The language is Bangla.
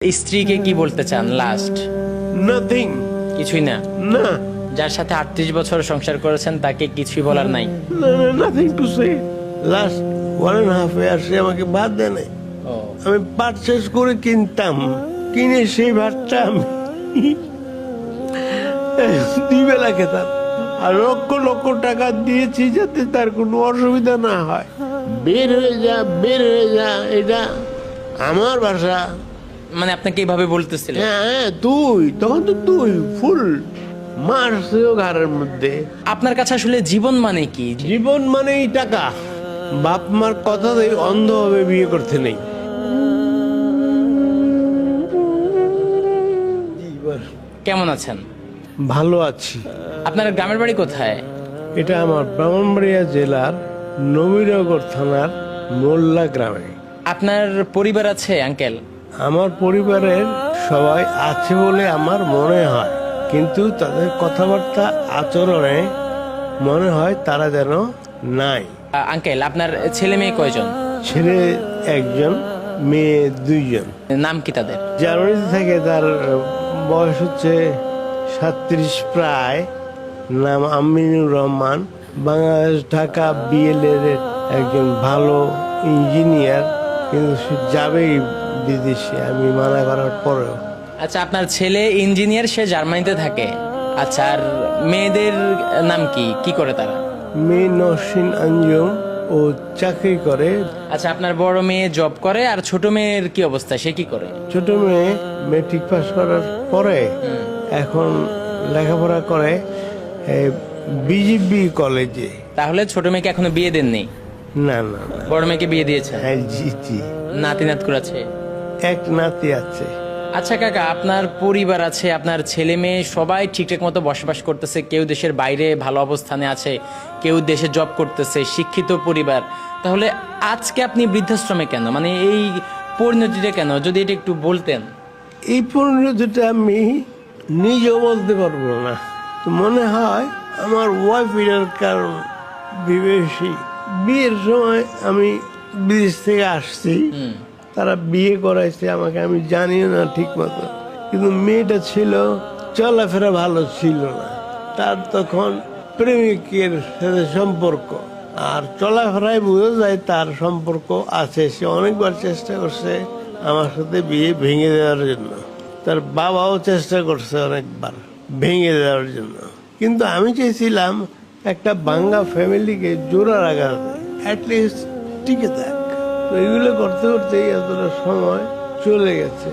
স্ত্রীকে কি বলতে চান লাস্ট? নাথিং। কিছুই না? না, যার সাথে 38 বছর সংসার করেছেন তাকে কিছুই বলার নাই? Nothing to say. লাস্ট 1.5 ইয়ার সে আমাকে ভাত দেয় নাই। ও আমি পারচেস করে কিনতাম, কিনে সেই ভাতটা আমি 2 বেলা খেতাম। আর লক্ষ লক্ষ টাকা দিয়েছি যাতে তার কোনো অসুবিধা না হয়। বের হয়ে যা, বের হয়ে যা, এটা আমার ভাষা। মানে আপনাকে এইভাবে বলতেছিলেন? হ্যাঁ, তুই তখন তো তুই ফুল মারছেও ঘরের মধ্যে। আপনার কাছে আসলে জীবন মানে কি? জীবন মানেই টাকা। বাপ মার কথাতেই অন্ধভাবে বিয়ে করতে নেই। কেমন আছেন? ভালো আছি। আপনার গ্রামের বাড়ি কোথায়? এটা আমার ব্রাহ্মণবাড়িয়া জেলার নবীনগর থানার মোল্লা গ্রামে। আপনার পরিবার আছে আঙ্কেল? আমার পরিবারের সবাই আছে বলে আমার মনে হয়, কিন্তু তাদের কথাবার্তা আচরণে মনে হয় তারা যেন নাই। আঙ্কেল আপনার ছেলে মেয়ে কয়জন? ছেলে 1জন, মেয়ে 2জন। নাম কি তাদের? জানুয়ারিতে থেকে তার বয়স হচ্ছে 37 প্রায়। নাম আমিনুর রহমান। বাংলাদেশ ঢাকা বিএলএর একজন ভালো ইঞ্জিনিয়ার, কিন্তু সে যাবেই বিদেশে আমি মানা করার পরেও। আচ্ছা, আপনার ছেলে ইঞ্জিনিয়ার, সে জার্মানিতে থাকে। আচ্ছা, আর মেয়েদের নাম কি, কি করে তারা? মেয়ে নসিন আঞ্জুম, ও চাকরি করে। আচ্ছা, আপনার বড় মেয়ে জব করে, আর ছোট মেয়ের কি অবস্থা, সে কি করে? ছোট মেয়ে মেট্রিক পাস করার পরে এখন লেখাপড়া করে বিজিবি কলেজে। তাহলে ছোট মেয়েকে এখনো বিয়ে দেননি? না না না, বড় মেয়েকে বিয়ে দিয়েছে? হ্যাঁ, জি জি। নাতি নাত করেছে? এক নাতি আছে। আচ্ছা কাকা, আপনার পরিবার আছে, আপনার ছেলে মেয়ে সবাই ঠিকঠাক মতো বসবাস করতেছে, কেউ দেশের বাইরে ভালো অবস্থানে আছে, কেউ দেশে জব করতেছে, শিক্ষিত পরিবার। তাহলে আজকে আপনি বৃদ্ধাশ্রমে কেন, মানে এই পরিণতিটা কেন, যদি এটা একটু বলতেন। এই পরিণতিটা আমি নিজেও বলতে পারবো না। তো মনে হয় আমার ওয়াইফ এর কারণ বিদেশি। বিয়ের সময় আমি বিদেশ থেকে আসছি, তারা বিয়ে করাইছে আমাকে, আমি জানিও না ঠিক মতো। কিন্তু মেয়েটা ছিল, চলাফেরা ভালো ছিল না। তার তখন প্রেমিকের সাথে সম্পর্ক, আর চলাফেরায় বোঝা যায় তার সম্পর্ক আছে। সে অনেকবার চেষ্টা করছে আমার সাথে বিয়ে ভেঙে দেওয়ার জন্য। তার বাবাও চেষ্টা করছে অনেকবার ভেঙে দেওয়ার জন্য, কিন্তু আমি চেয়েছিলাম একটা বাঙ্গা ফ্যামিলিকে জোড়া রাখা, অ্যাটলিস্ট টিকে থাক। তো এগুলো করতে করতেই এতটা সময় চলে গেছে।